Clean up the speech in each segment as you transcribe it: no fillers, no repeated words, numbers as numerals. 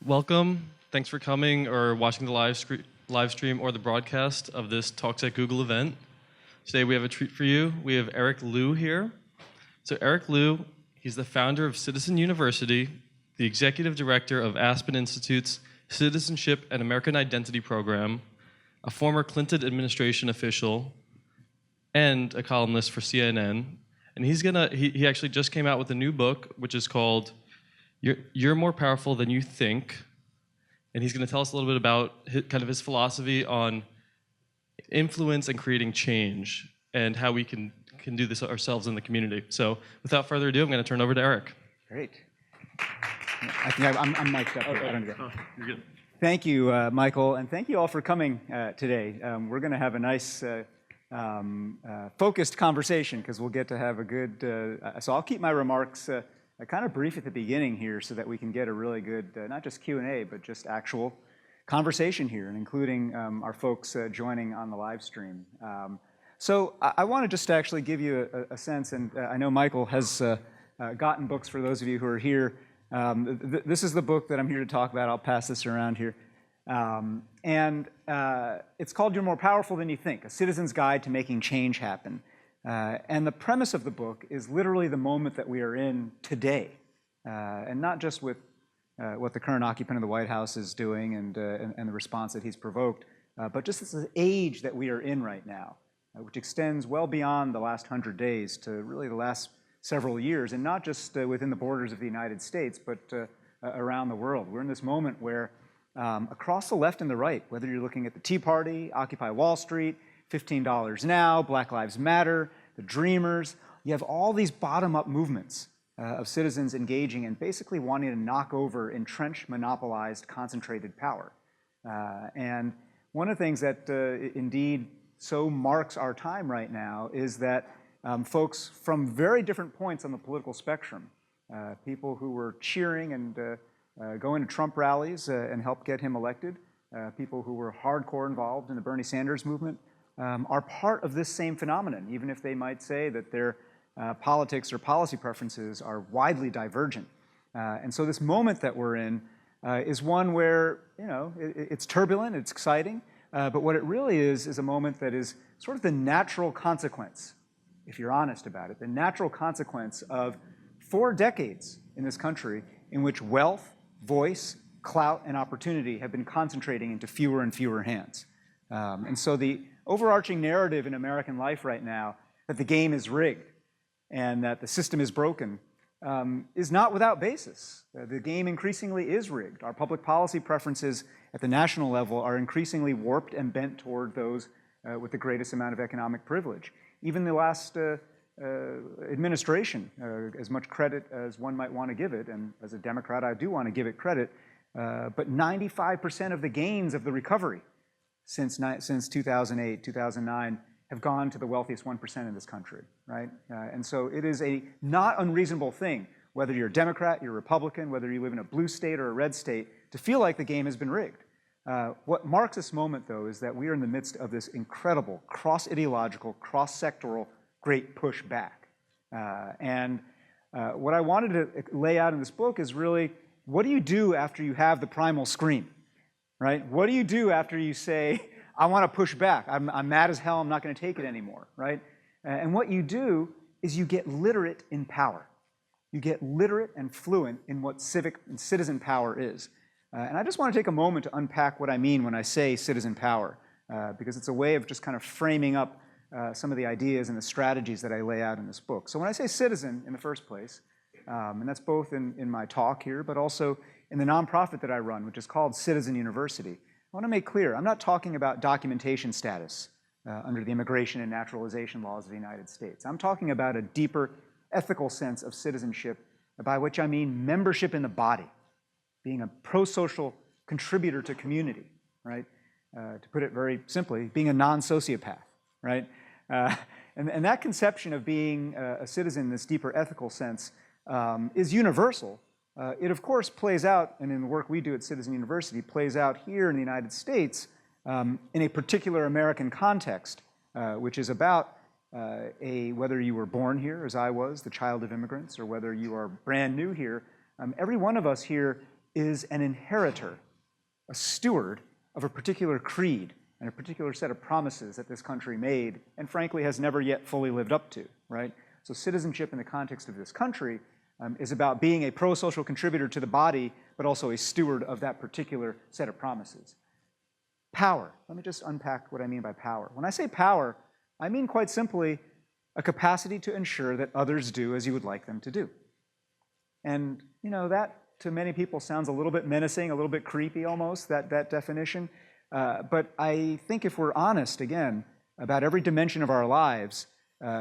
Welcome. Thanks for coming or watching the live stream or the broadcast of this Talks at Google event. Today we have a treat for you. We have Eric Liu here. So Eric Liu, he's the founder of Citizen University, the executive director of Aspen Institute's Citizenship and American Identity program, a former Clinton administration official, and a columnist for CNN. And he actually just came out with a new book, which is called You're More Powerful Than You Think. And he's going to tell us a little bit about his philosophy on influence and creating change and how we can do this ourselves in the community. So without further ado, I'm going to turn over to Eric. Great. I think I'm mic'd up here. I don't get. You're good. Thank you, Michael, and thank you all for coming today. We're going to have a nice focused conversation because we'll get to have a good, so I'll keep my remarks kind of brief at the beginning here so that we can get a really good, not just Q&A, but just actual conversation here, and including our folks joining on the live stream. So I want to just actually give you a sense, and I know Michael has gotten books for those of you who are here. This is the book that I'm here to talk about. I'll pass this around here. It's called You're More Powerful Than You Think, A Citizen's Guide to Making Change Happen. And the premise of the book is literally the moment that we are in today, and not just with what the current occupant of the White House is doing and the response that he's provoked, but just this age that we are in right now, which extends well beyond the last 100 days to really the last several years, and not just within the borders of the United States, but around the world. We're in this moment where across the left and the right, whether you're looking at the Tea Party, Occupy Wall Street, $15 Now, Black Lives Matter, the Dreamers, you have all these bottom-up movements of citizens engaging and basically wanting to knock over entrenched, monopolized, concentrated power. And one of the things that indeed so marks our time right now is that folks from very different points on the political spectrum, people who were cheering and going to Trump rallies and helped get him elected, people who were hardcore involved in the Bernie Sanders movement, are part of this same phenomenon, even if they might say that their politics or policy preferences are widely divergent. And so this moment that we're in is one where, it's turbulent, it's exciting, but what it really is a moment that is sort of the natural consequence, if you're honest about it, the natural consequence of 4 decades in this country in which wealth, voice, clout, and opportunity have been concentrating into fewer and fewer hands. And so the overarching narrative in American life right now that the game is rigged and that the system is broken is not without basis. The game increasingly is rigged. Our public policy preferences at the national level are increasingly warped and bent toward those with the greatest amount of economic privilege. Even the last administration, as much credit as one might want to give it, and as a Democrat I do want to give it credit, but 95% of the gains of the recovery since 2008, 2009, have gone to the wealthiest 1% in this country, right? And so it is a not unreasonable thing, whether you're a Democrat, you're a Republican, whether you live in a blue state or a red state, to feel like the game has been rigged. What marks this moment, though, is that we are in the midst of this incredible cross-ideological, cross-sectoral great push back. What I wanted to lay out in this book is really, what do you do after you have the primal scream? Right? What do you do after you say, I want to push back, I'm mad as hell, I'm not going to take it anymore, right? And what you do is you get literate in power. You get literate and fluent in what civic and citizen power is. And I just want to take a moment to unpack what I mean when I say citizen power, because it's a way of just kind of framing up some of the ideas and the strategies that I lay out in this book. So when I say citizen in the first place, and that's both in my talk here, but also in the nonprofit that I run, which is called Citizen University, I want to make clear, I'm not talking about documentation status under the immigration and naturalization laws of the United States. I'm talking about a deeper ethical sense of citizenship, by which I mean membership in the body, being a pro-social contributor to community, right? To put it very simply, being a non-sociopath, right? And that conception of being a citizen in this deeper ethical sense is universal. It, of course, plays out, and in the work we do at Citizen University, plays out here in the United States in a particular American context, which is about whether you were born here, as I was, the child of immigrants, or whether you are brand new here, every one of us here is an inheritor, a steward of a particular creed and a particular set of promises that this country made and frankly has never yet fully lived up to, right? So citizenship in the context of this country is about being a pro-social contributor to the body, but also a steward of that particular set of promises. Power. Let me just unpack what I mean by power. When I say power, I mean quite simply a capacity to ensure that others do as you would like them to do. And that to many people sounds a little bit menacing, a little bit creepy almost, that definition. But I think if we're honest, again, about every dimension of our lives,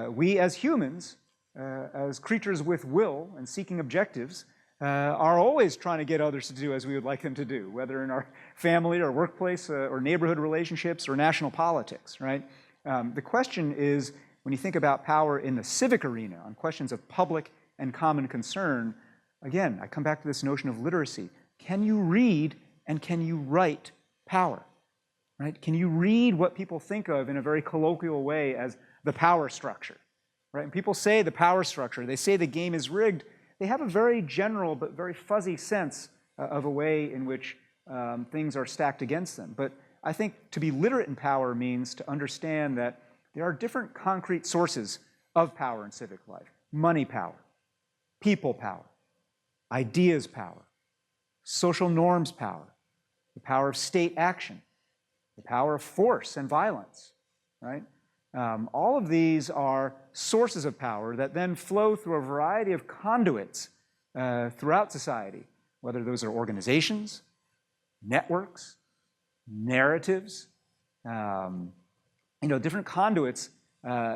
we as humans, as creatures with will and seeking objectives, are always trying to get others to do as we would like them to do, whether in our family or workplace or neighborhood relationships or national politics, right? The question is, when you think about power in the civic arena, on questions of public and common concern, again, I come back to this notion of literacy. Can you read and can you write power? Right? Can you read what people think of in a very colloquial way as the power structure? Right? When people say the power structure, they say the game is rigged, they have a very general but very fuzzy sense of a way in which things are stacked against them. But I think to be literate in power means to understand that there are different concrete sources of power in civic life. Money power, people power, ideas power, social norms power, the power of state action, the power of force and violence, right? All of these are sources of power that then flow through a variety of conduits throughout society, whether those are organizations, networks, narratives, different conduits.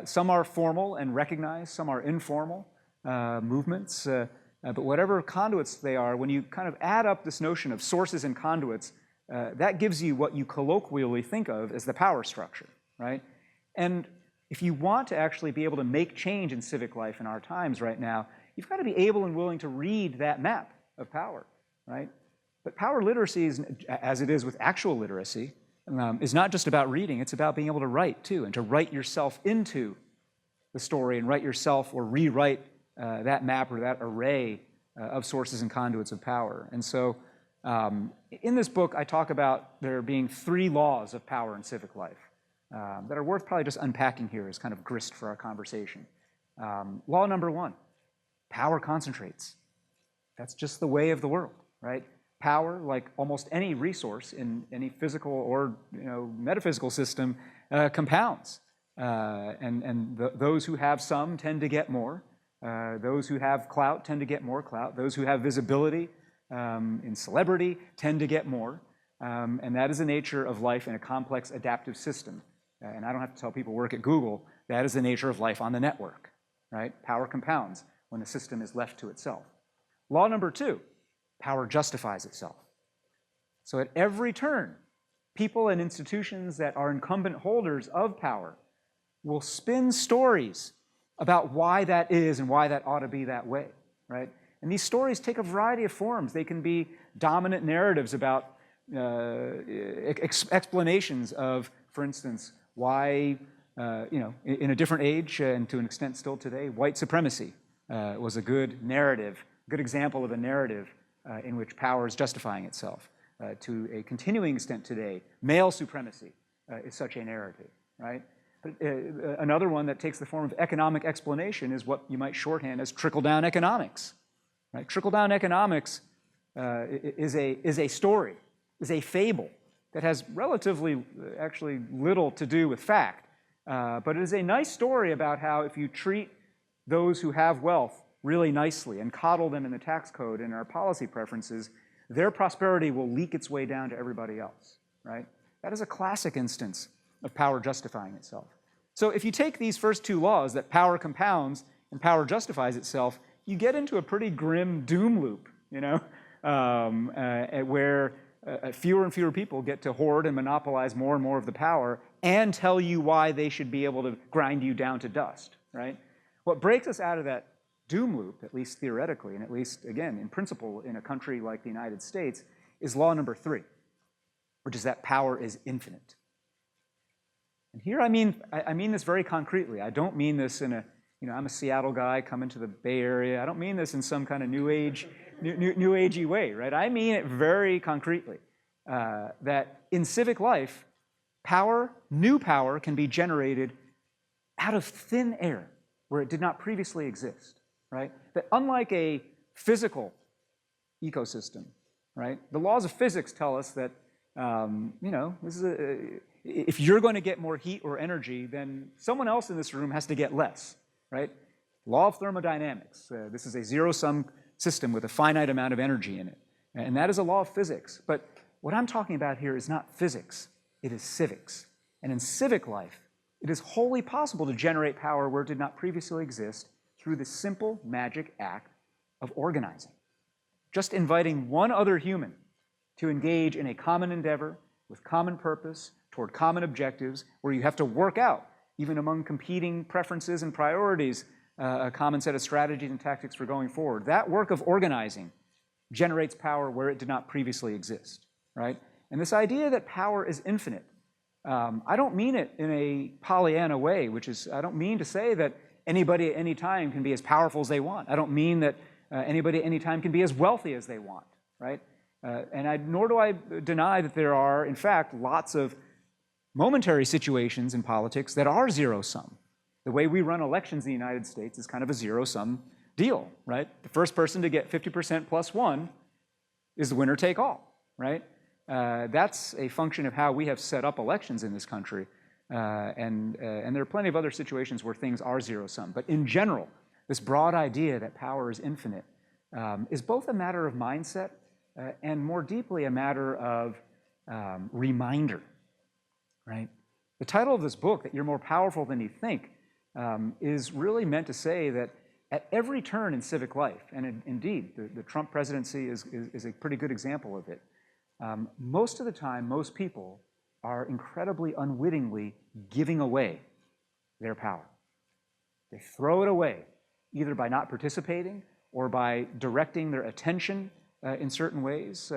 Some are formal and recognized, some are informal movements, but whatever conduits they are, when you kind of add up this notion of sources and conduits, that gives you what you colloquially think of as the power structure, right? And if you want to actually be able to make change in civic life in our times right now, you've got to be able and willing to read that map of power, right? But power literacy, as it is with actual literacy, is not just about reading, it's about being able to write too, and to write yourself into the story and write yourself or rewrite that map or that array of sources and conduits of power. And so in this book, I talk about there being 3 laws of power in civic life that are worth probably just unpacking here as kind of grist for our conversation. Law number 1, power concentrates. That's just the way of the world, right? Power, like almost any resource in any physical or metaphysical system, compounds. Those who have some tend to get more. Those who have clout tend to get more clout. Those who have visibility in celebrity tend to get more. And that is the nature of life in a complex adaptive system. And I don't have to tell people who work at Google, that is the nature of life on the network, right? Power compounds when the system is left to itself. Law number 2, power justifies itself. So at every turn, people and institutions that are incumbent holders of power will spin stories about why that is and why that ought to be that way, right? And these stories take a variety of forms. They can be dominant narratives about explanations of, for instance, why, in a different age and to an extent still today, white supremacy was a good narrative, good example of a narrative in which power is justifying itself. To a continuing extent today, male supremacy is such a narrative, right? But another one that takes the form of economic explanation is what you might shorthand as trickle-down economics, right? Trickle-down economics is a story, is a fable that has relatively, actually little to do with fact. But it is a nice story about how if you treat those who have wealth really nicely and coddle them in the tax code and our policy preferences, their prosperity will leak its way down to everybody else, right? That is a classic instance of power justifying itself. So if you take these first 2 laws, that power compounds and power justifies itself, you get into a pretty grim doom loop, where fewer and fewer people get to hoard and monopolize more and more of the power and tell you why they should be able to grind you down to dust, right? What breaks us out of that doom loop, at least theoretically, and at least, again, in principle, in a country like the United States, is law number 3, which is that power is infinite. And here I mean this very concretely. I don't mean this in a, I'm a Seattle guy coming to the Bay Area. I don't mean this in some kind of new agey way, right? I mean it very concretely, that in civic life, new power can be generated out of thin air where it did not previously exist, right? That unlike a physical ecosystem, right? The laws of physics tell us that, this is if you're going to get more heat or energy, then someone else in this room has to get less, right? Law of thermodynamics. This is a zero-sum system with a finite amount of energy in it. And that is a law of physics. But what I'm talking about here is not physics, it is civics. And in civic life, it is wholly possible to generate power where it did not previously exist through the simple magic act of organizing. Just inviting one other human to engage in a common endeavor with common purpose toward common objectives where you have to work out, even among competing preferences and priorities, a common set of strategies and tactics for going forward. That work of organizing generates power where it did not previously exist, right? And this idea that power is infinite, I don't mean it in a Pollyanna way, which is, I don't mean to say that anybody at any time can be as powerful as they want. I don't mean that anybody at any time can be as wealthy as they want, right? Nor do I deny that there are, in fact, lots of momentary situations in politics that are zero-sum. The way we run elections in the United States is kind of a zero-sum deal, right? The first person to get 50% plus one is the winner take all, right? That's a function of how we have set up elections in this country. And there are plenty of other situations where things are zero-sum. But in general, this broad idea that power is infinite is both a matter of mindset and more deeply a matter of reminder, right? The title of this book, that you're more powerful than you think, is really meant to say that at every turn in civic life, and indeed, the Trump presidency is a pretty good example of it, most of the time, most people are incredibly unwittingly giving away their power. They throw it away, either by not participating or by directing their attention in certain ways,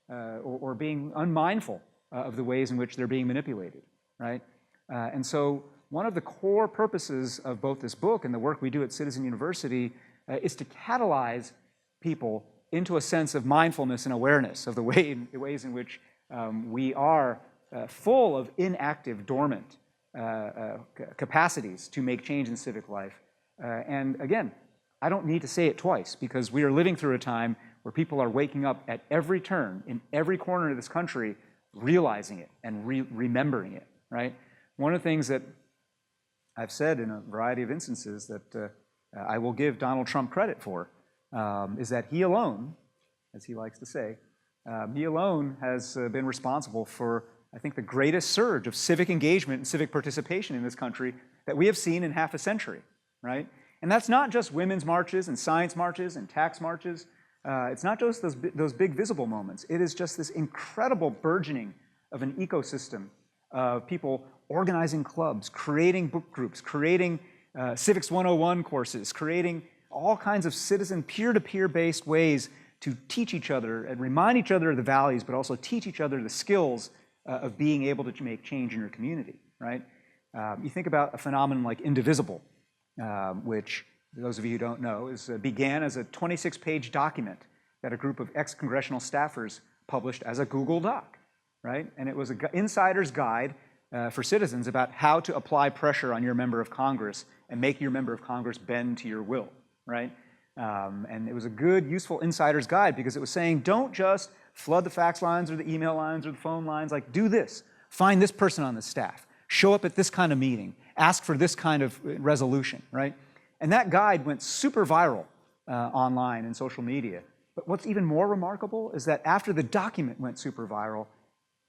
or being unmindful of the ways in which they're being manipulated, right? And so one of the core purposes of both this book and the work we do at Citizen University is to catalyze people into a sense of mindfulness and awareness of the ways in which we are full of inactive, dormant capacities to make change in civic life. And again, I don't need to say it twice, because we are living through a time where people are waking up at every turn, in every corner of this country, realizing it and remembering it, right? One of the things that I've said in a variety of instances that I will give Donald Trump credit for is that he alone, as he likes to say, he alone has been responsible for, I think, the greatest surge of civic engagement and civic participation in this country that we have seen in half a century, right? And that's not just women's marches and science marches and tax marches. It's not just those big visible moments. It is just this incredible burgeoning of an ecosystem of people organizing clubs, creating book groups, creating Civics 101 courses, creating all kinds of citizen peer-to-peer based ways to teach each other and remind each other of the values, but also teach each other the skills of being able to make change in your community, right? You think about a phenomenon like Indivisible, which, for those of you who don't know, began as a 26-page document that a group of ex-congressional staffers published as a Google Doc, right? And it was an insider's guide for citizens about how to apply pressure on your member of Congress and make your member of Congress bend to your will, right? And it was a good, useful insider's guide because it was saying, don't just flood the fax lines or the email lines or the phone lines. Like, do this. Find this person on the staff. Show up at this kind of meeting. Ask for this kind of resolution, right? And that guide went super viral online and social media. But what's even more remarkable is that after the document went super viral,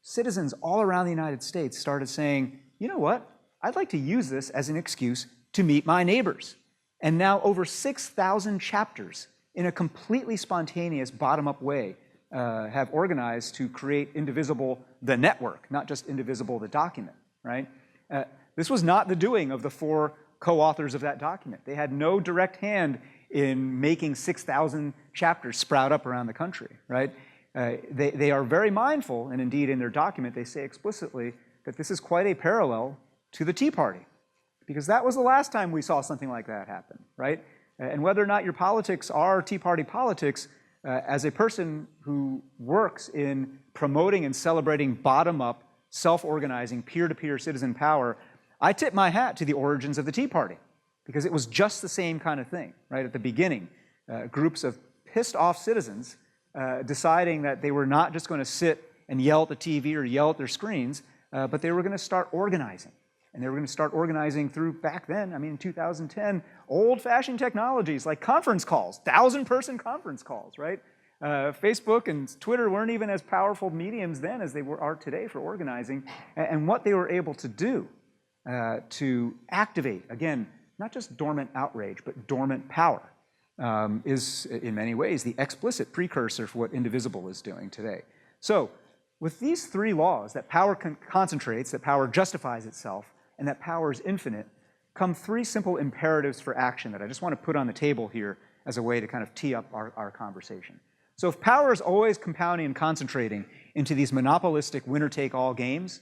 citizens all around the United States started saying, you know what? I'd like to use this as an excuse to meet my neighbors. And now over 6,000 chapters in a completely spontaneous, bottom-up way have organized to create Indivisible, the network, not just Indivisible, the document, right? This was not the doing of the 4 co-authors of that document. They had no direct hand in making 6,000 chapters sprout up around the country, right? They are very mindful, and indeed in their document they say explicitly that this is quite a parallel to the Tea Party, because that was the last time we saw something like that happen, right? And whether or not your politics are Tea Party politics, as a person who works in promoting and celebrating bottom-up, self-organizing, peer-to-peer citizen power, I tip my hat to the origins of the Tea Party, because it was just the same kind of thing, right? At the beginning, groups of pissed-off citizens deciding that they were not just going to sit and yell at the TV or yell at their screens, but they were going to start organizing. And they were going to start organizing through, back then, I mean, in 2010, old-fashioned technologies like conference calls, 1,000-person conference calls, right? Facebook and Twitter weren't even as powerful mediums then as they are today for organizing. And what they were able to do to activate, again, not just dormant outrage, but dormant power, is, in many ways, the explicit precursor for what Indivisible is doing today. So, with these three laws, that power concentrates, that power justifies itself, and that power is infinite, come three simple imperatives for action that I just want to put on the table here as a way to kind of tee up our conversation. So if power is always compounding and concentrating into these monopolistic winner-take-all games,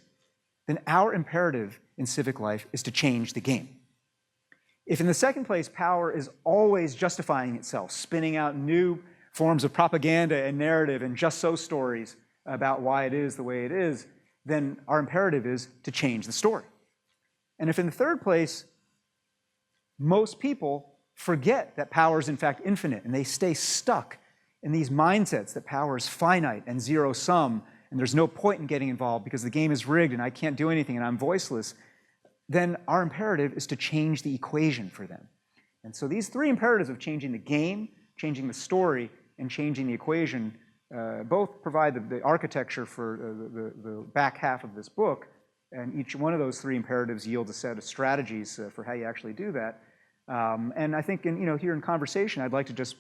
then our imperative in civic life is to change the game. If in the second place, power is always justifying itself, spinning out new forms of propaganda and narrative and just-so stories about why it is the way it is, then our imperative is to change the story. And if in the third place, most people forget that power is in fact infinite, and they stay stuck in these mindsets that power is finite and zero-sum, and there's no point in getting involved because the game is rigged and I can't do anything and I'm voiceless, then our imperative is to change the equation for them. And so these three imperatives of changing the game, changing the story, and changing the equation both provide the architecture for the back half of this book, and each one of those three imperatives yields a set of strategies for how you actually do that. And I think here in conversation, I'd like to just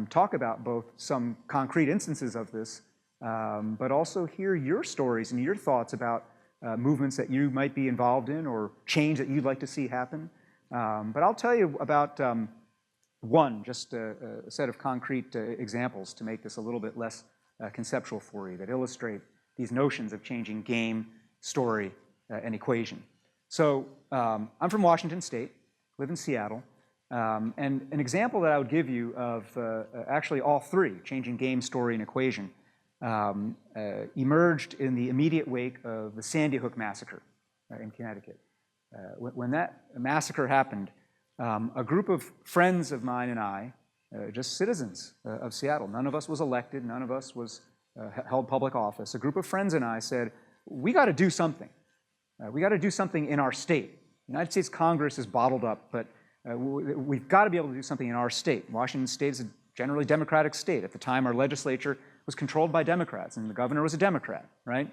talk about both some concrete instances of this, but also hear your stories and your thoughts about movements that you might be involved in or change that you'd like to see happen. But I'll tell you about just a set of concrete examples to make this a little bit less conceptual for you, that illustrate these notions of changing game, story, and equation. So I'm from Washington State, live in Seattle, and an example that I would give you of actually all three, changing game, story, and equation, emerged in the immediate wake of the Sandy Hook Massacre in Connecticut. When that massacre happened, a group of friends of mine and I, just citizens of Seattle, none of us was elected, none of us was held public office, a group of friends and I said, we got to do something. We got to do something in our state. The United States Congress is bottled up, but we've got to be able to do something in our state. Washington State is a generally Democratic state. At the time, our legislature was controlled by Democrats, and the governor was a Democrat, right?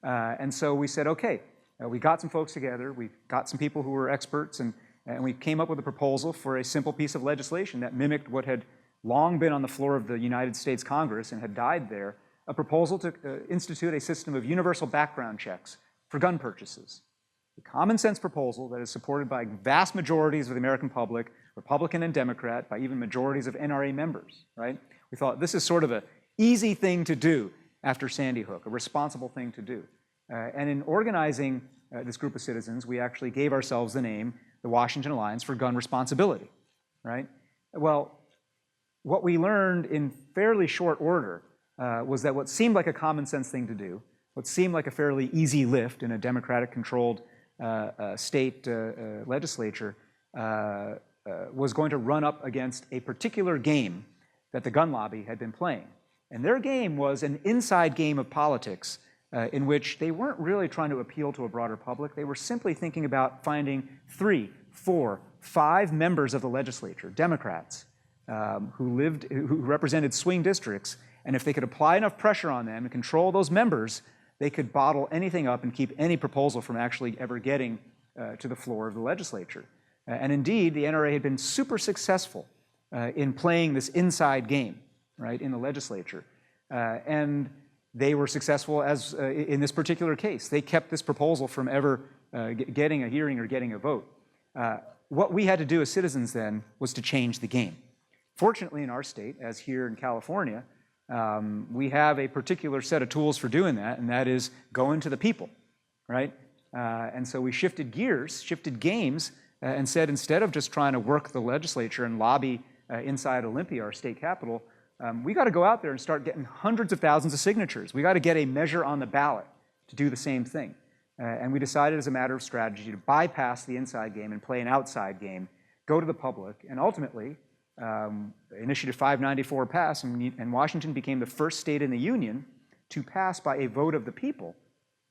And so we said, okay, we got some folks together, we got some people who were experts, and we came up with a proposal for a simple piece of legislation that mimicked what had long been on the floor of the United States Congress and had died there, a proposal to institute a system of universal background checks for gun purchases. A common sense proposal that is supported by vast majorities of the American public, Republican and Democrat, by even majorities of NRA members, right? We thought this is sort of an easy thing to do after Sandy Hook, a responsible thing to do. And in organizing this group of citizens, we actually gave ourselves the name, the Washington Alliance for Gun Responsibility, right? Well, what we learned in fairly short order was that what seemed like a common sense thing to do, what seemed like a fairly easy lift in a Democratic-controlled state legislature, was going to run up against a particular game that the gun lobby had been playing. And their game was an inside game of politics in which they weren't really trying to appeal to a broader public. They were simply thinking about finding 3, 4, 5 members of the legislature, Democrats, who represented swing districts, and if they could apply enough pressure on them and control those members, they could bottle anything up and keep any proposal from actually ever getting to the floor of the legislature. And indeed, the NRA had been super successful in playing this inside game, right, in the legislature. And they were successful as in this particular case. They kept this proposal from ever getting a hearing or getting a vote. What we had to do as citizens then was to change the game. Fortunately, in our state, as here in California, we have a particular set of tools for doing that, and that is going to the people, right? And so we shifted gears, shifted games, and said instead of just trying to work the legislature and lobby inside Olympia, our state capital, we got to go out there and start getting hundreds of thousands of signatures. We got to get a measure on the ballot to do the same thing. And we decided as a matter of strategy to bypass the inside game and play an outside game, go to the public, and ultimately, Initiative 594 passed, and Washington became the first state in the Union to pass by a vote of the people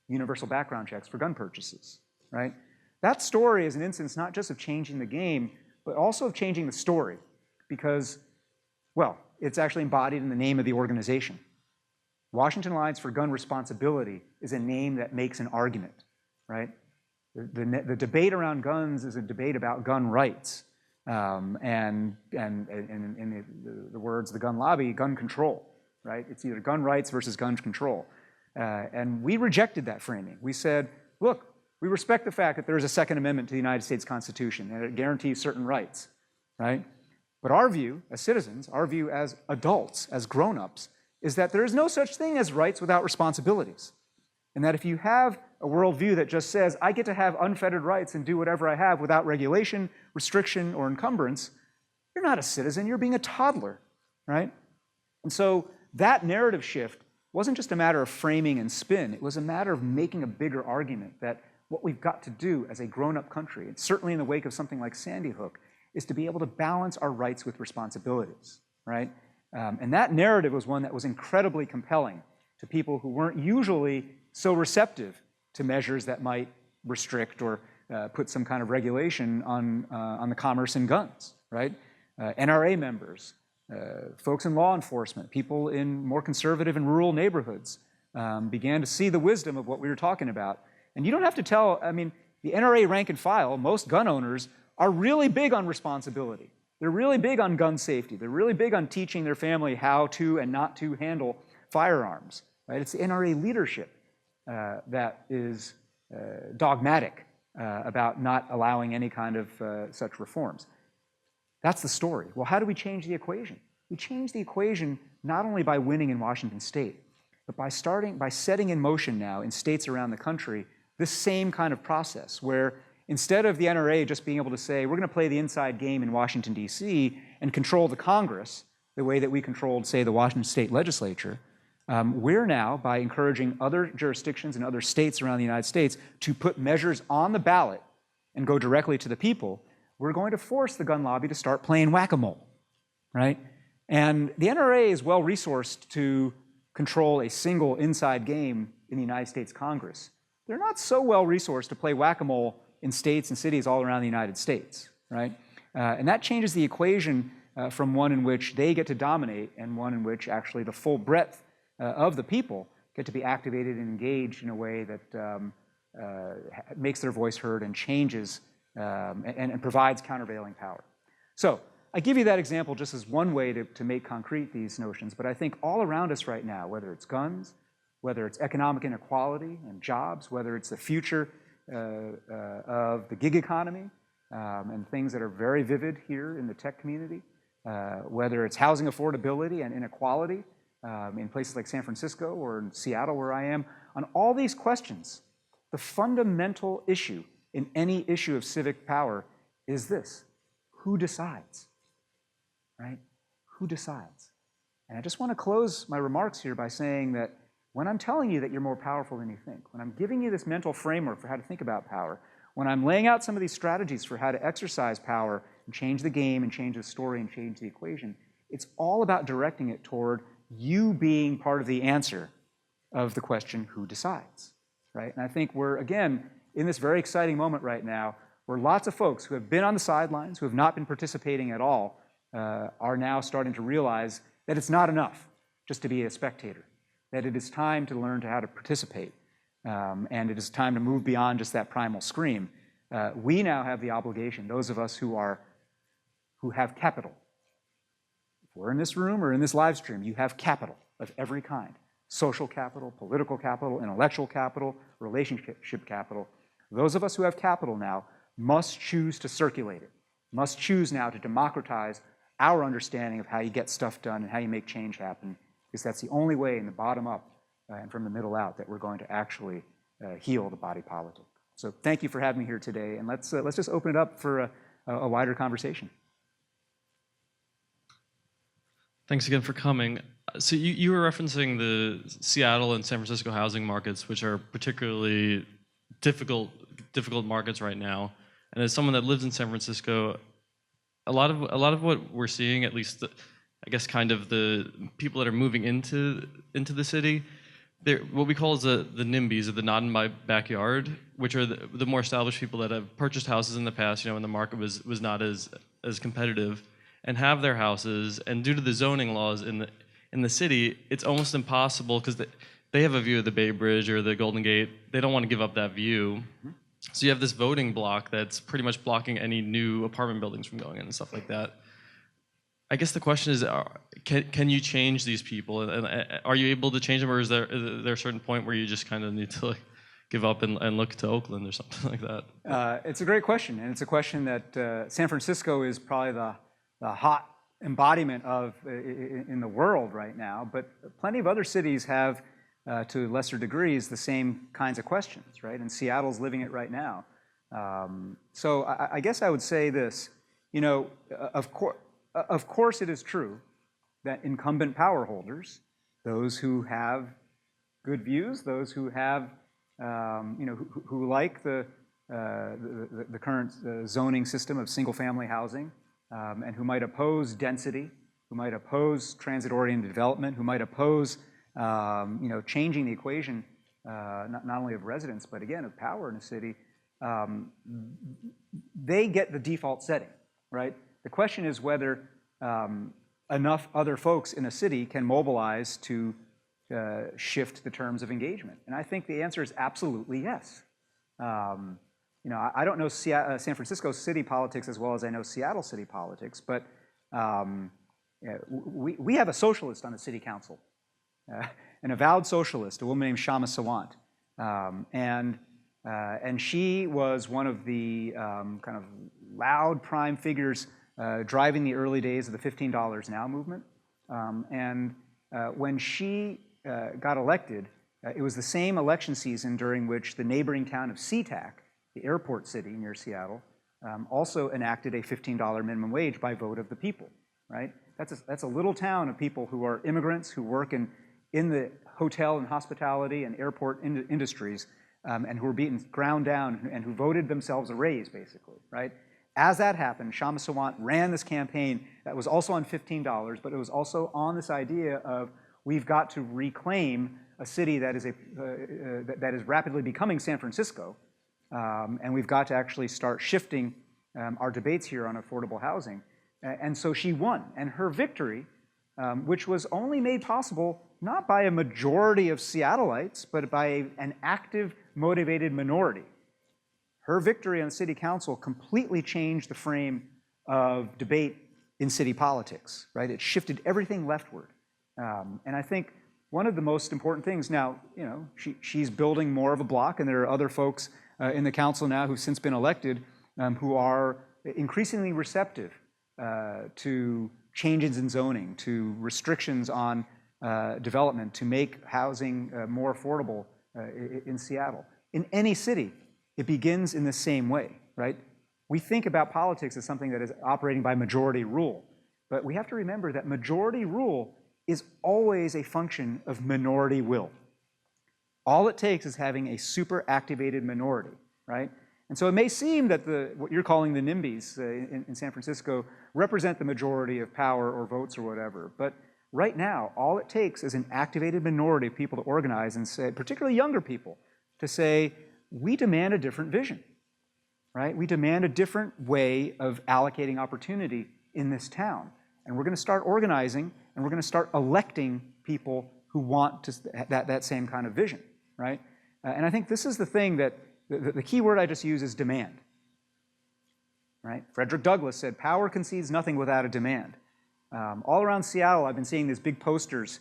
universal background checks for gun purchases, right? That story is an instance not just of changing the game, but also of changing the story because, well, it's actually embodied in the name of the organization. Washington Alliance for Gun Responsibility is a name that makes an argument, right? The debate around guns is a debate about gun rights, and in the words of the gun lobby, gun control, right? It's either gun rights versus gun control. And we rejected that framing. We said, look, we respect the fact that there is a Second Amendment to the United States Constitution and it guarantees certain rights, right? But our view as citizens, our view as adults, as grown-ups, is that there is no such thing as rights without responsibilities. And that if you have a worldview that just says, I get to have unfettered rights and do whatever I have without regulation, restriction, or encumbrance, you're not a citizen, you're being a toddler, right? And so that narrative shift wasn't just a matter of framing and spin, it was a matter of making a bigger argument that what we've got to do as a grown-up country, and certainly in the wake of something like Sandy Hook, is to be able to balance our rights with responsibilities, right? And that narrative was one that was incredibly compelling to people who weren't usually so receptive to measures that might restrict or put some kind of regulation on the commerce in guns, right? NRA members, folks in law enforcement, people in more conservative and rural neighborhoods began to see the wisdom of what we were talking about. And you don't have to tell, I mean, the NRA rank and file, most gun owners are really big on responsibility. They're really big on gun safety. They're really big on teaching their family how to and not to handle firearms, right? It's the NRA leadership that is dogmatic about not allowing any kind of such reforms. That's the story. Well, how do we change the equation? We change the equation not only by winning in Washington state, but by setting in motion now in states around the country this same kind of process where instead of the NRA just being able to say, we're going to play the inside game in Washington, D.C. and control the Congress the way that we controlled, say, the Washington state legislature, we're now, by encouraging other jurisdictions and other states around the United States to put measures on the ballot and go directly to the people, we're going to force the gun lobby to start playing whack-a-mole, right? And the NRA is well-resourced to control a single inside game in the United States Congress. They're not so well-resourced to play whack-a-mole in states and cities all around the United States, right? And that changes the equation from one in which they get to dominate and one in which actually the full breadth of the people get to be activated and engaged in a way that makes their voice heard and changes and provides countervailing power. So I give you that example just as one way to make concrete these notions, but I think all around us right now, whether it's guns, whether it's economic inequality and jobs, whether it's the future of the gig economy and things that are very vivid here in the tech community, whether it's housing affordability and inequality in places like San Francisco or in Seattle where I am, on all these questions, the fundamental issue in any issue of civic power is this: who decides, right? Who decides? And I just want to close my remarks here by saying that when I'm telling you that you're more powerful than you think, when I'm giving you this mental framework for how to think about power, when I'm laying out some of these strategies for how to exercise power and change the game and change the story and change the equation, it's all about directing it toward you being part of the answer of the question, who decides, right? And I think we're, again, in this very exciting moment right now where lots of folks who have been on the sidelines, who have not been participating at all, are now starting to realize that it's not enough just to be a spectator, that it is time to learn how to participate, and it is time to move beyond just that primal scream. We now have the obligation, those of us who have capital. If we're in this room or in this live stream, you have capital of every kind: social capital, political capital, intellectual capital, relationship capital. Those of us who have capital now must choose to circulate it, must choose now to democratize our understanding of how you get stuff done and how you make change happen, because that's the only way in the bottom up and from the middle out that we're going to actually heal the body politic. So thank you for having me here today, and let's just open it up for a wider conversation. Thanks again for coming. So you were referencing the Seattle and San Francisco housing markets, which are particularly difficult markets right now. And as someone that lives in San Francisco, a lot of what we're seeing, at least I guess kind of the people that are moving into the city, they're what we call as the NIMBYs, or the not in my backyard, which are the more established people that have purchased houses in the past, when the market was not as competitive, and have their houses, and due to the zoning laws in the city, it's almost impossible because they have a view of the Bay Bridge or the Golden Gate. They don't want to give up that view. So you have this voting block that's pretty much blocking any new apartment buildings from going in and stuff like that. I guess the question is, can you change these people? And are you able to change them, or is there a certain point where you just kind of need to give up and look to Oakland or something like that? It's a great question, and it's a question that San Francisco is probably the hot embodiment of in the world right now, but plenty of other cities have, to lesser degrees, the same kinds of questions, right? And Seattle's living it right now. So I guess I would say this, of course it is true that incumbent power holders, those who have good views, those who have, who like the current zoning system of single-family housing, and who might oppose density, who might oppose transit-oriented development, who might oppose, changing the equation, not only of residents, but again, of power in a city, they get the default setting, right? The question is whether enough other folks in a city can mobilize to shift the terms of engagement. And I think the answer is absolutely yes. I don't know San Francisco city politics as well as I know Seattle city politics, but we have a socialist on the city council, an avowed socialist, a woman named Shama Sawant. And she was one of the kind of loud prime figures driving the early days of the $15 Now movement. When she got elected, it was the same election season during which the neighboring town of SeaTac, the airport city near Seattle, also enacted a $15 minimum wage by vote of the people, right? That's a little town of people who are immigrants, who work in the hotel and hospitality and airport industries, and who were ground down, and who voted themselves a raise, basically, right? As that happened, Shama Sawant ran this campaign that was also on $15, but it was also on this idea of we've got to reclaim a city that is that is rapidly becoming San Francisco, and we've got to actually start shifting our debates here on affordable housing. And so she won, and her victory, which was only made possible not by a majority of Seattleites, but by an active, motivated minority. Her victory on city council completely changed the frame of debate in city politics, right? It shifted everything leftward. And I think one of the most important things now, she's building more of a block, and there are other folks in the council now who've since been elected who are increasingly receptive to changes in zoning, to restrictions on development, to make housing more affordable in Seattle. In any city, it begins in the same way, right? We think about politics as something that is operating by majority rule, but we have to remember that majority rule is always a function of minority will. All it takes is having a super activated minority, right? And so it may seem that what you're calling the NIMBYs in San Francisco represent the majority of power or votes or whatever, but right now, all it takes is an activated minority of people to organize and say, particularly younger people, to say, we demand a different vision, right? We demand a different way of allocating opportunity in this town. And we're going to start organizing, and we're going to start electing people who want that same kind of vision, right? And I think this is the thing that, the key word I just use is demand, right? Frederick Douglass said, power concedes nothing without a demand. All around Seattle, I've been seeing these big posters,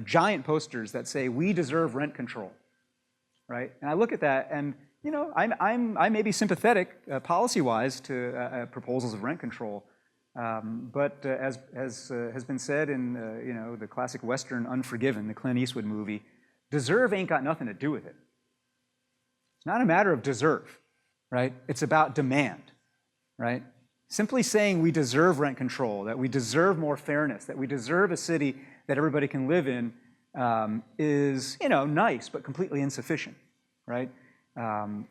giant posters that say, we deserve rent control, right? And I look at that, and I may be sympathetic policy-wise to proposals of rent control, but as has been said in the classic Western Unforgiven, the Clint Eastwood movie, deserve ain't got nothing to do with it. It's not a matter of deserve, right? It's about demand, right? Simply saying we deserve rent control, that we deserve more fairness, that we deserve a city that everybody can live in is, nice, but completely insufficient, right?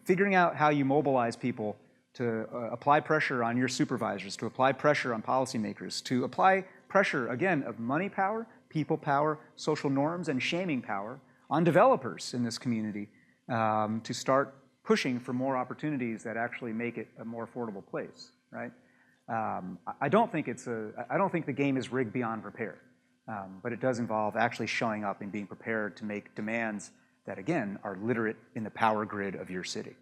Figuring out how you mobilize people to apply pressure on your supervisors, to apply pressure on policymakers, to apply pressure, again, of money power, people power, social norms, and shaming power on developers in this community to start pushing for more opportunities that actually make it a more affordable place, right? I don't think the game is rigged beyond repair, but it does involve actually showing up and being prepared to make demands that, again, are literate in the power grid of your city.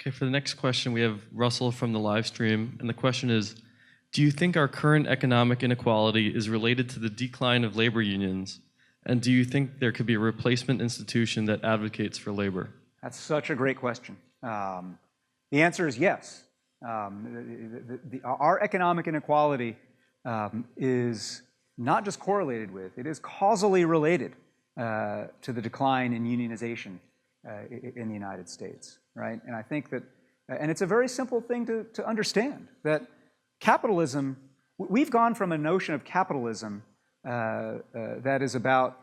Okay, for the next question, we have Russell from the live stream, and the question is, do you think our current economic inequality is related to the decline of labor unions? And do you think there could be a replacement institution that advocates for labor? That's such a great question. The answer is yes. Our economic inequality is not just correlated with, it is causally related to the decline in unionization in the United States, right? And I think that, and it's a very simple thing to understand, that capitalism, we've gone from a notion of capitalism that is about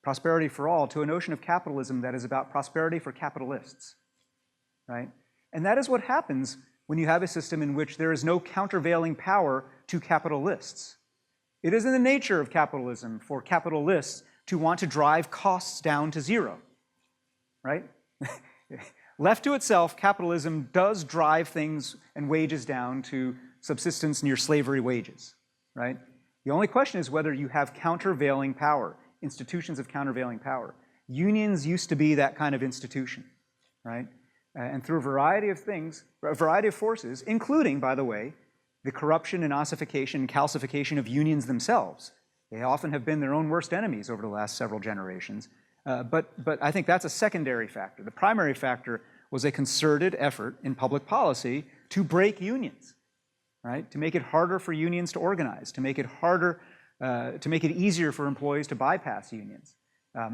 prosperity for all to a notion of capitalism that is about prosperity for capitalists, right? And that is what happens when you have a system in which there is no countervailing power to capitalists. It is in the nature of capitalism for capitalists to want to drive costs down to zero, right? Left to itself, capitalism does drive things and wages down to subsistence near slavery wages, right? The only question is whether you have countervailing power, institutions of countervailing power. Unions used to be that kind of institution, right? And through a variety of things, a variety of forces, including, by the way, the corruption and ossification and calcification of unions themselves. They often have been their own worst enemies over the last several generations. But I think that's a secondary factor. The primary factor was a concerted effort in public policy to break unions, right? To make it harder for unions to organize, to make it harder, to make it easier for employees to bypass unions.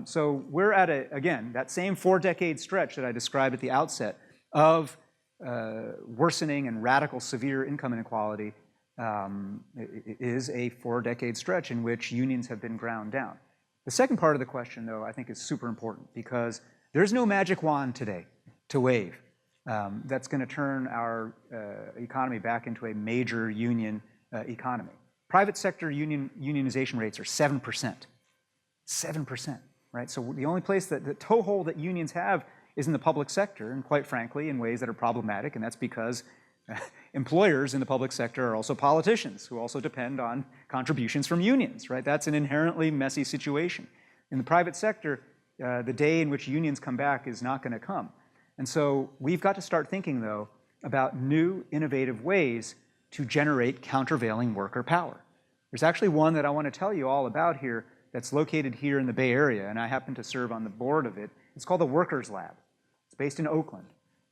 So we're at, again, that same 4-decade stretch that I described at the outset of worsening and radical severe income inequality is a 4-decade stretch in which unions have been ground down. The second part of the question, though, I think is super important because there's no magic wand today to wave that's going to turn our economy back into a major union economy. Private sector unionization rates are 7%. 7%, right? So the only place that the toehold that unions have is in the public sector, and quite frankly, in ways that are problematic, and that's because employers in the public sector are also politicians who also depend on contributions from unions, right? That's an inherently messy situation. In the private sector, the day in which unions come back is not going to come. And so we've got to start thinking, though, about new, innovative ways to generate countervailing worker power. There's actually one that I want to tell you all about here that's located here in the Bay Area, and I happen to serve on the board of it. It's called the Workers Lab. It's based in Oakland.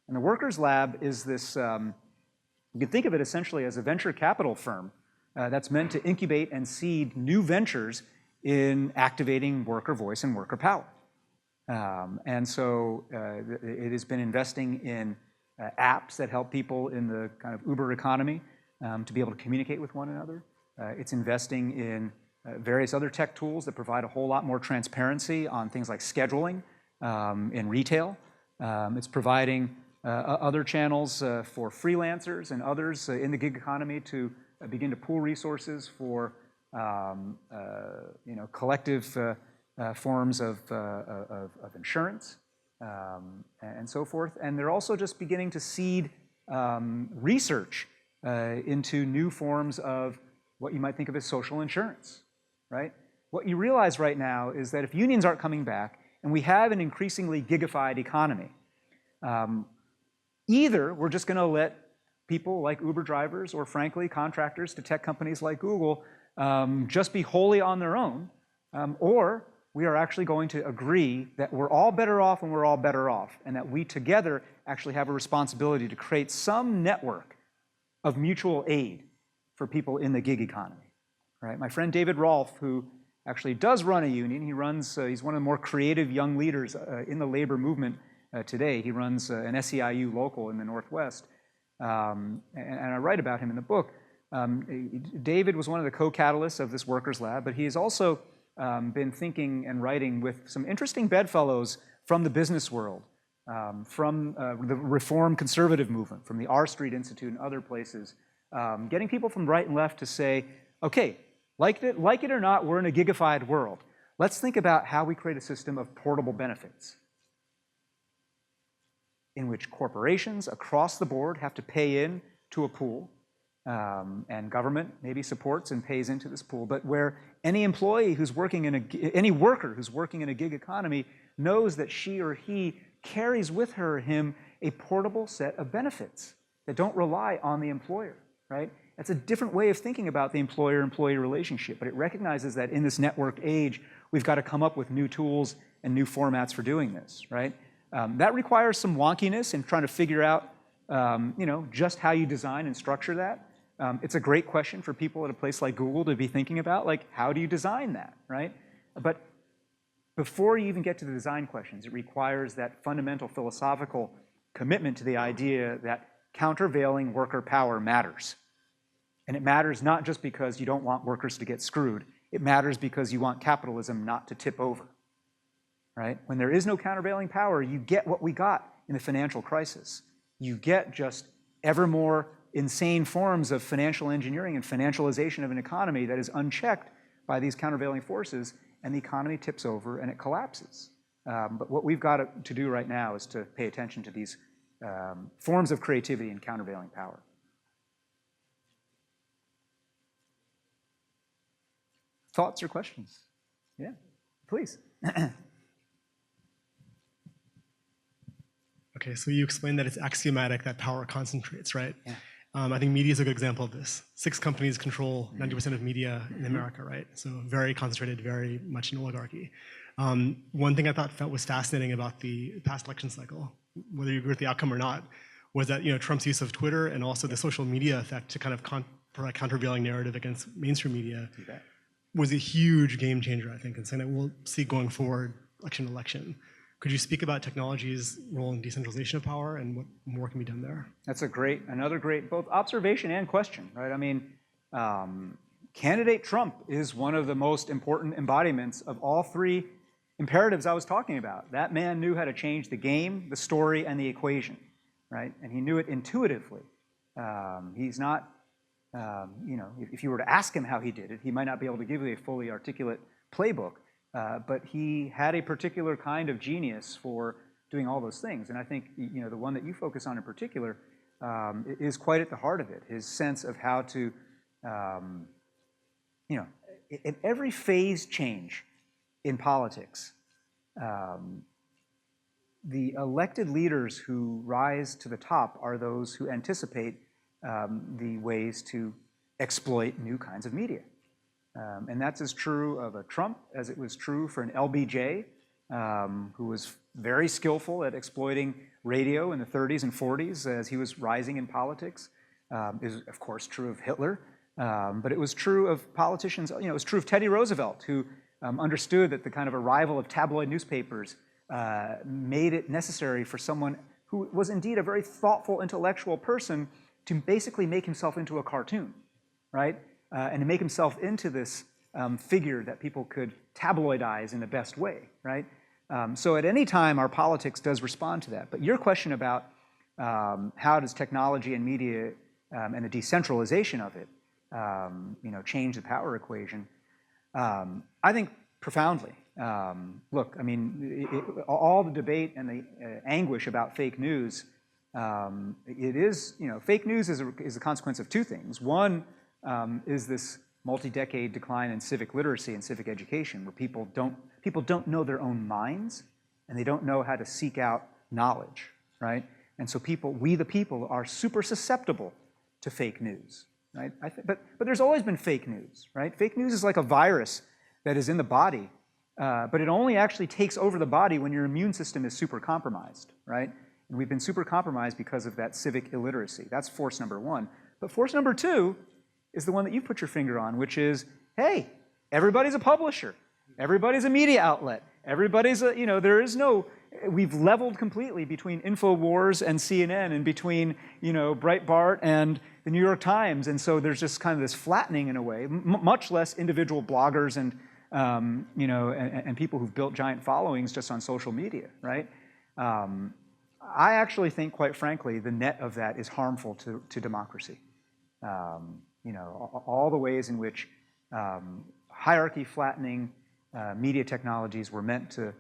And the Workers Lab is this, you can think of it essentially as a venture capital firm that's meant to incubate and seed new ventures in activating worker voice and worker power. And so it has been investing in apps that help people in the kind of Uber economy to be able to communicate with one another. It's investing in various other tech tools that provide a whole lot more transparency on things like scheduling in retail. It's providing other channels for freelancers and others in the gig economy to begin to pool resources for collective forms of insurance and so forth. And they're also just beginning to seed research into new forms of what you might think of as social insurance, right? What you realize right now is that if unions aren't coming back and we have an increasingly gigified economy, either we're just going to let people like Uber drivers or frankly contractors to tech companies like Google just be wholly on their own, or we are actually going to agree that we're all better off when we're all better off, and that we together actually have a responsibility to create some network of mutual aid for people in the gig economy, right? My friend David Rolfe, who actually does run a union. He runs, he's one of the more creative young leaders in the labor movement today. He runs an SEIU local in the Northwest. And I write about him in the book. David was one of the co-catalysts of this workers' lab, but he has also been thinking and writing with some interesting bedfellows from the business world, from the Reform Conservative movement, from the R Street Institute and other places, getting people from right and left to say, okay, like it or not, we're in a gigified world. Let's think about how we create a system of portable benefits in which corporations across the board have to pay in to a pool, and government maybe supports and pays into this pool, but where any employee who's working in any worker who's working in a gig economy knows that she or he carries with her or him a portable set of benefits that don't rely on the employer, right? That's a different way of thinking about the employer-employee relationship, but it recognizes that in this network age, we've got to come up with new tools and new formats for doing this, right? That requires some wonkiness in trying to figure out, just how you design and structure that. It's a great question for people at a place like Google to be thinking about, like, how do you design that, right? But before you even get to the design questions, it requires that fundamental philosophical commitment to the idea that countervailing worker power matters. And it matters not just because you don't want workers to get screwed. It matters because you want capitalism not to tip over, right? When there is no countervailing power, you get what we got in the financial crisis. You get just ever more insane forms of financial engineering and financialization of an economy that is unchecked by these countervailing forces, and the economy tips over and it collapses. But what we've got to do right now is to pay attention to these forms of creativity and countervailing power. Thoughts or questions? Yeah, please. Okay, so you explained that it's axiomatic that power concentrates, right? Yeah. I think media is a good example of this. 6 companies control 90% of media in America, right? So very concentrated, very much an oligarchy. One thing I thought was fascinating about the past election cycle, whether you agree with the outcome or not, was that Trump's use of Twitter and also the social media effect to kind of provide countervailing narrative against mainstream media was a huge game changer, I think, and something that we'll see going forward, election to election. Could you speak about technology's role in decentralization of power and what more can be done there? That's another great both observation and question, right? I mean, candidate Trump is one of the most important embodiments of all 3 imperatives I was talking about. That man knew how to change the game, the story, and the equation, right? And he knew it intuitively. He's not, if you were to ask him how he did it, he might not be able to give you a fully articulate playbook. But he had a particular kind of genius for doing all those things. And I think the one that you focus on in particular is quite at the heart of it, his sense of how to, in every phase change in politics, the elected leaders who rise to the top are those who anticipate the ways to exploit new kinds of media. And that's as true of a Trump as it was true for an LBJ, who was very skillful at exploiting radio in the 30s and 40s as he was rising in politics. It was, of course, true of Hitler, but it was true of politicians. It was true of Teddy Roosevelt, who understood that the kind of arrival of tabloid newspapers made it necessary for someone who was indeed a very thoughtful, intellectual person to basically make himself into a cartoon, right? And to make himself into this figure that people could tabloidize in the best way, right? So at any time, our politics does respond to that. But your question about how does technology and media and the decentralization of it, change the power equation? I think profoundly. Look, I mean, all the debate and the anguish about fake news, it is, fake news is a consequence of 2 things. One is this multi-decade decline in civic literacy and civic education, where people don't know their own minds, and they don't know how to seek out knowledge, right? And so we the people are super susceptible to fake news, right? But there's always been fake news, right? Fake news is like a virus that is in the body, but it only actually takes over the body when your immune system is super compromised, right? And we've been super compromised because of that civic illiteracy. That's force number 1. But force number 2 is the one that you put your finger on, which is, hey, everybody's a publisher. Everybody's a media outlet. Everybody's a, there is no, we've leveled completely between InfoWars and CNN and between, Breitbart and the New York Times. And so there's just kind of this flattening in a way, much less individual bloggers and, and people who've built giant followings just on social media, right? I actually think, quite frankly, the net of that is harmful to democracy. All the ways in which hierarchy flattening media technologies were meant to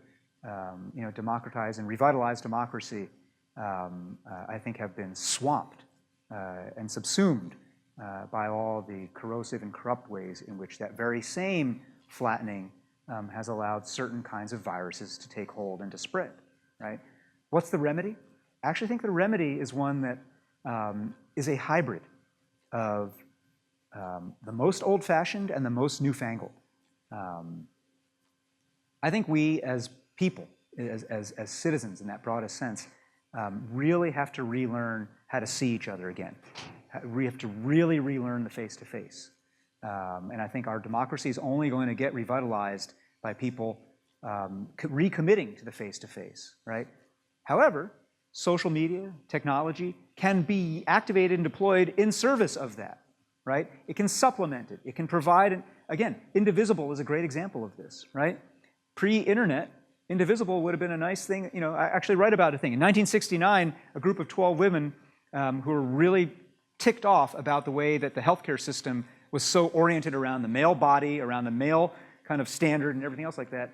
democratize and revitalize democracy, I think have been swamped and subsumed by all the corrosive and corrupt ways in which that very same flattening has allowed certain kinds of viruses to take hold and to spread, right? What's the remedy? I actually think the remedy is one that is a hybrid of the most old-fashioned and the most newfangled. I think we as people, as citizens in that broadest sense, really have to relearn how to see each other again. We have to really relearn the face-to-face. And I think our democracy is only going to get revitalized by people recommitting to the face-to-face, right? However, social media, technology can be activated and deployed in service of that, right? It can supplement it. It can provide, again, Indivisible is a great example of this, right? Pre-internet, Indivisible would have been a nice thing. I actually write about a thing. In 1969, a group of 12 women who were really ticked off about the way that the healthcare system was so oriented around the male body, around the male kind of standard and everything else like that.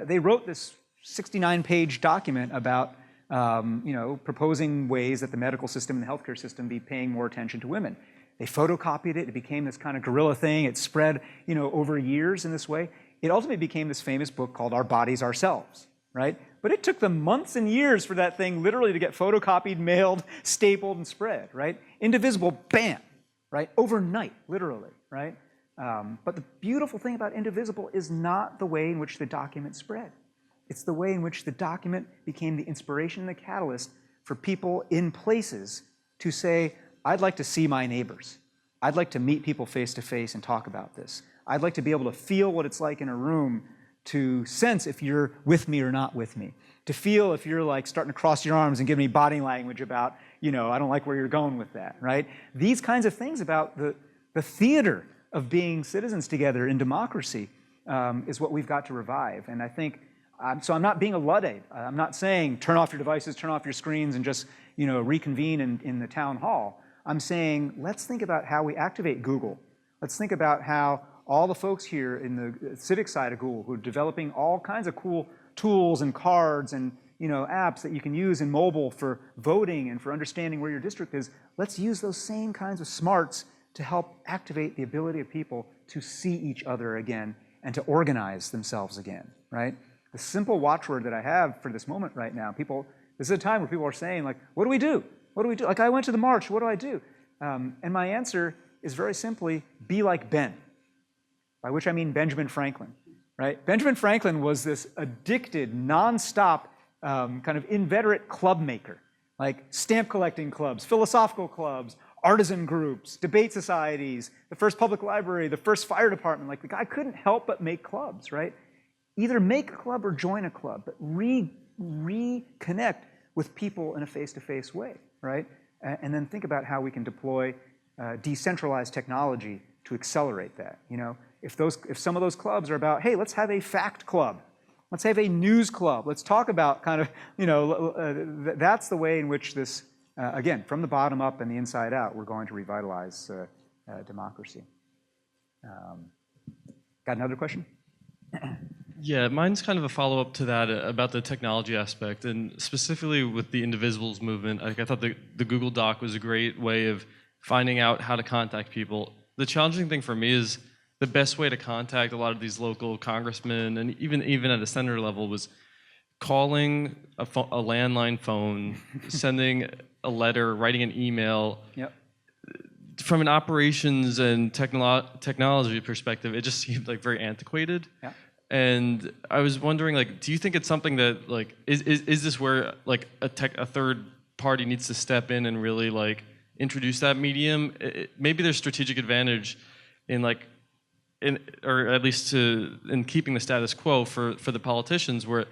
They wrote this 69-page document about proposing ways that the medical system and the healthcare system be paying more attention to women. They photocopied it. It became this kind of guerrilla thing. It spread, over years in this way. It ultimately became this famous book called Our Bodies, Ourselves, right? But it took them months and years for that thing literally to get photocopied, mailed, stapled, and spread, right? Indivisible, bam, right? Overnight, literally, right? But the beautiful thing about Indivisible is not the way in which the document spread. It's the way in which the document became the inspiration and the catalyst for people in places to say, I'd like to see my neighbors. I'd like to meet people face to face and talk about this. I'd like to be able to feel what it's like in a room, to sense if you're with me or not with me, to feel if you're like starting to cross your arms and give me body language about, I don't like where you're going with that, right? These kinds of things about the theater of being citizens together in democracy is what we've got to revive. And I think, so I'm not being a Luddite. I'm not saying turn off your devices, turn off your screens, and just reconvene in the town hall. I'm saying let's think about how we activate Google. Let's think about how all the folks here in the civic side of Google who are developing all kinds of cool tools and cards and apps that you can use in mobile for voting and for understanding where your district is, let's use those same kinds of smarts to help activate the ability of people to see each other again and to organize themselves again, right? The simple watchword that I have for this moment right now, this is a time where people are saying, like, what do we do? What do we do? Like, I went to the march, what do I do? And my answer is very simply, be like Ben, by which I mean Benjamin Franklin, right? Benjamin Franklin was this addicted, nonstop, kind of inveterate club maker, like stamp collecting clubs, philosophical clubs, artisan groups, debate societies, the first public library, the first fire department. Like, the guy couldn't help but make clubs, right? Either make a club or join a club, but reconnect with people in a face-to-face way, right? And then think about how we can deploy decentralized technology to accelerate that. If some of those clubs are about, hey, let's have a fact club, let's have a news club, let's talk about kind of, that's the way in which this, again, from the bottom up and the inside out, we're going to revitalize democracy. Got another question? Yeah, mine's kind of a follow-up to that about the technology aspect, and specifically with the Indivisibles movement. I thought the Google Doc was a great way of finding out how to contact people. The challenging thing for me is the best way to contact a lot of these local congressmen, and even at a senator level, was calling a landline phone, sending a letter, writing an email. Yep. From an operations and technology perspective, it just seemed like very antiquated. Yeah. And I was wondering, like, do you think it's something that, like, is this where, like, a third party needs to step in and really, like, introduce that medium? Maybe there's strategic advantage in, like, or at least in keeping the status quo for the politicians, where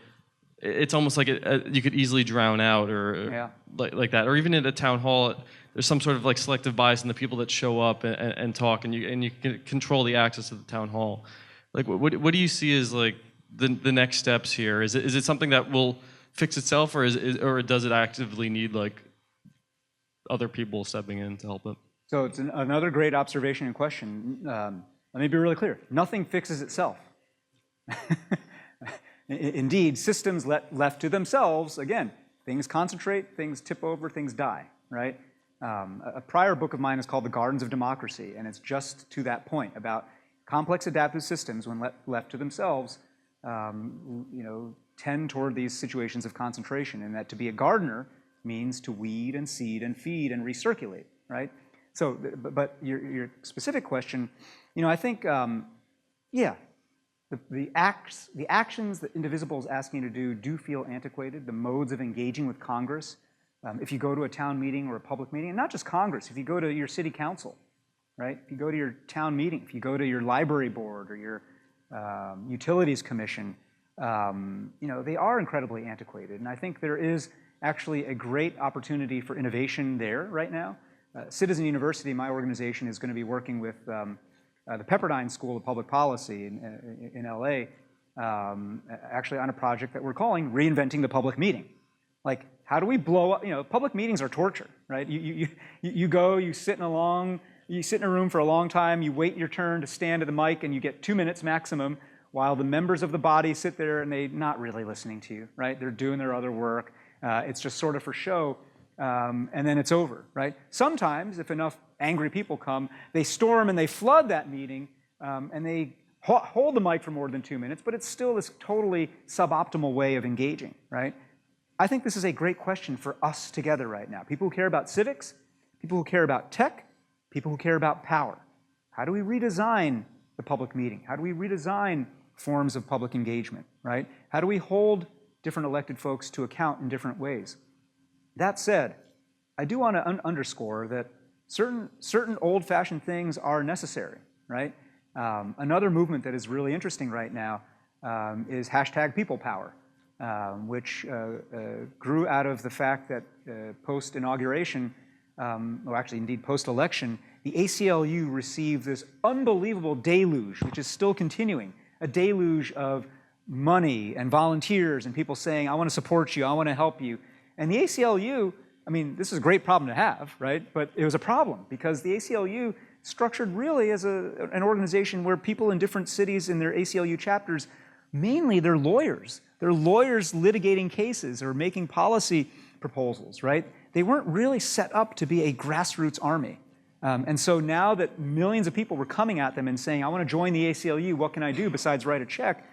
it's almost like you could easily drown out or like that, or even at a town hall, there's some sort of like selective bias in the people that show up and talk, and you can control the access to the town hall. Like, what do you see as like the next steps here? Is it something that will fix itself, or or does it actively need like other people stepping in to help it? So it's another great observation and question. Let me be really clear. Nothing fixes itself. Indeed, systems left to themselves, again, things concentrate, things tip over, things die, right? A prior book of mine is called The Gardens of Democracy, and it's just to that point about complex adaptive systems, when left to themselves, tend toward these situations of concentration, and that to be a gardener means to weed and seed and feed and recirculate, right? So, but your specific question, I think, the actions that Indivisible is asking you to do feel antiquated. The modes of engaging with Congress. If you go to a town meeting or a public meeting, and not just Congress, if you go to your city council, right? If you go to your town meeting, if you go to your library board or your utilities commission, they are incredibly antiquated. And I think there is actually a great opportunity for innovation there right now. Citizen University, my organization, is going to be working with the Pepperdine School of Public Policy in LA, actually on a project that we're calling Reinventing the Public Meeting. Like, how do we blow up, public meetings are torture, right? You go, you sit in a room for a long time, you wait your turn to stand at the mic, and you get 2 minutes maximum, while the members of the body sit there and they're not really listening to you, right? They're doing their other work. It's just sort of for show, and then it's over, right? Sometimes, if enough angry people come, they storm and they flood that meeting, and they hold the mic for more than 2 minutes, but it's still this totally suboptimal way of engaging, right? I think this is a great question for us together right now. People who care about civics, people who care about tech, people who care about power. How do we redesign the public meeting? How do we redesign forms of public engagement, right? How do we hold different elected folks to account in different ways? That said, I do want to underscore that certain old-fashioned things are necessary, right? Another movement that is really interesting right now is #PeoplePower, which grew out of the fact that post-inauguration, or actually indeed post-election, the ACLU received this unbelievable deluge, which is still continuing, a deluge of money and volunteers and people saying, I want to support you, I want to help you. And the ACLU, I mean, this is a great problem to have, right? But it was a problem because the ACLU structured really as an organization where people in different cities in their ACLU chapters, mainly they're lawyers. They're lawyers litigating cases or making policy proposals, right? They weren't really set up to be a grassroots army. And so now that millions of people were coming at them and saying, I want to join the ACLU, what can I do besides write a check?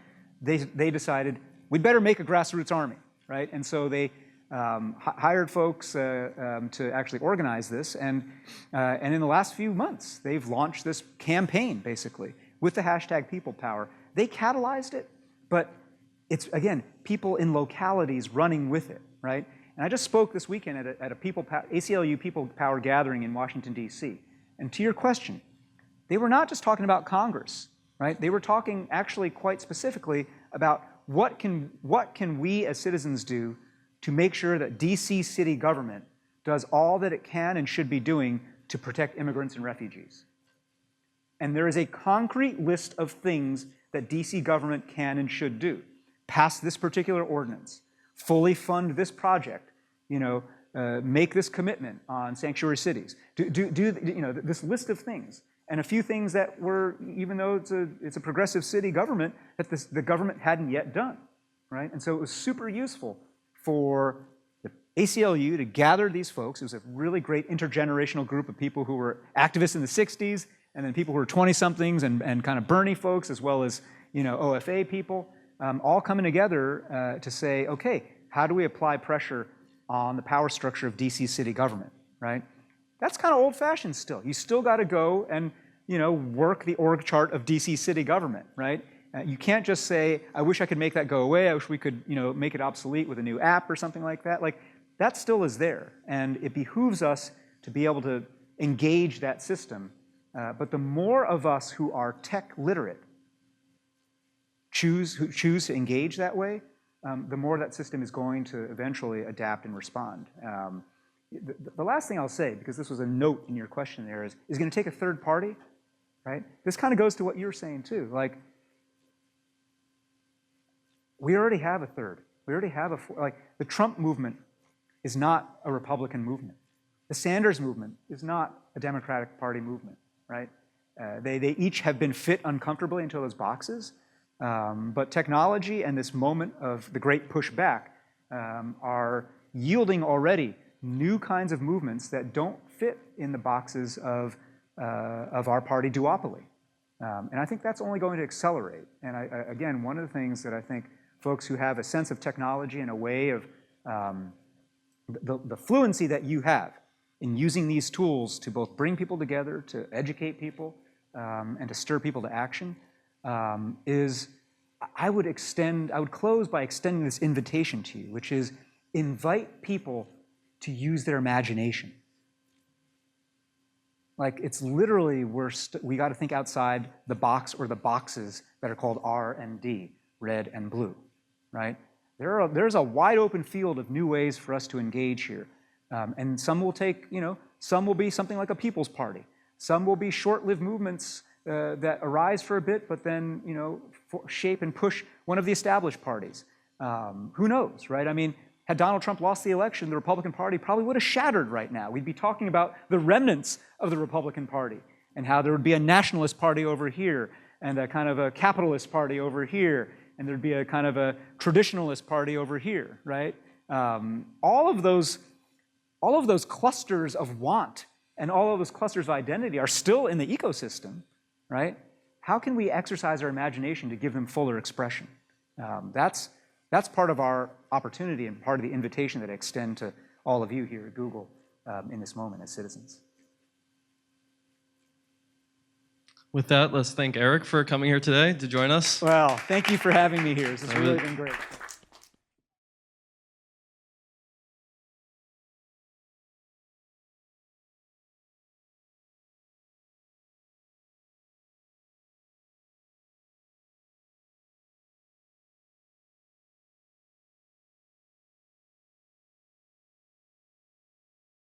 They decided, we'd better make a grassroots army, right? And so they hired folks to actually organize this. And in the last few months, they've launched this campaign, basically, with the #PeoplePower. They catalyzed it, but it's, again, people in localities running with it, right? And I just spoke this weekend at a ACLU People Power gathering in Washington, D.C. And to your question, they were not just talking about Congress, right? They were talking actually quite specifically about what can we as citizens do to make sure that D.C. city government does all that it can and should be doing to protect immigrants and refugees. And there is a concrete list of things that D.C. government can and should do. Pass this particular ordinance, fully fund this project, make this commitment on sanctuary cities, do this list of things. And a few things that were, even though it's a progressive city government, that the government hadn't yet done, right? And so it was super useful for the ACLU to gather these folks. It was a really great intergenerational group of people who were activists in the 60s, and then people who were 20-somethings and kind of Bernie folks, as well as OFA people, all coming together to say, okay, how do we apply pressure on the power structure of DC city government, right? That's kind of old-fashioned still. You still got to go and work the org chart of DC city government, right? You can't just say, I wish I could make that go away. I wish we could make it obsolete with a new app or something like that. Like, that still is there. And it behooves us to be able to engage that system But the more of us who are tech literate choose to engage that way, the more that system is going to eventually adapt and respond. The last thing I'll say, because this was a note in your question there, is going to take a third party, right? This kind of goes to what you're saying too. Like, we already have a third. We already have like, the Trump movement is not a Republican movement. The Sanders movement is not a Democratic Party movement, right? They each have been fit uncomfortably into those boxes, but technology and this moment of the great pushback are yielding already new kinds of movements that don't fit in the boxes of our party duopoly. And I think that's only going to accelerate. And again, one of the things that I think folks who have a sense of technology and a way of the fluency that you have in using these tools to both bring people together, to educate people, and to stir people to action, is I would close by extending this invitation to you, which is invite people to use their imagination. Like, it's literally, we got to think outside the box or the boxes that are called R and D, red and blue, right? There's a wide open field of new ways for us to engage here. And some will take, some will be something like a people's party. Some will be short-lived movements that arise for a bit, but then, shape and push one of the established parties. Who knows, right? I mean, had Donald Trump lost the election, the Republican Party probably would have shattered right now. We'd be talking about the remnants of the Republican Party and how there would be a nationalist party over here and a kind of a capitalist party over here, and there'd be a kind of a traditionalist party over here, right? All of those clusters of want and all of those clusters of identity are still in the ecosystem, right? How can we exercise our imagination to give them fuller expression? That's part of our opportunity and part of the invitation that I extend to all of you here at Google in this moment as citizens. With that, let's thank Eric for coming here today to join us. Well, thank you for having me here. This has really been great.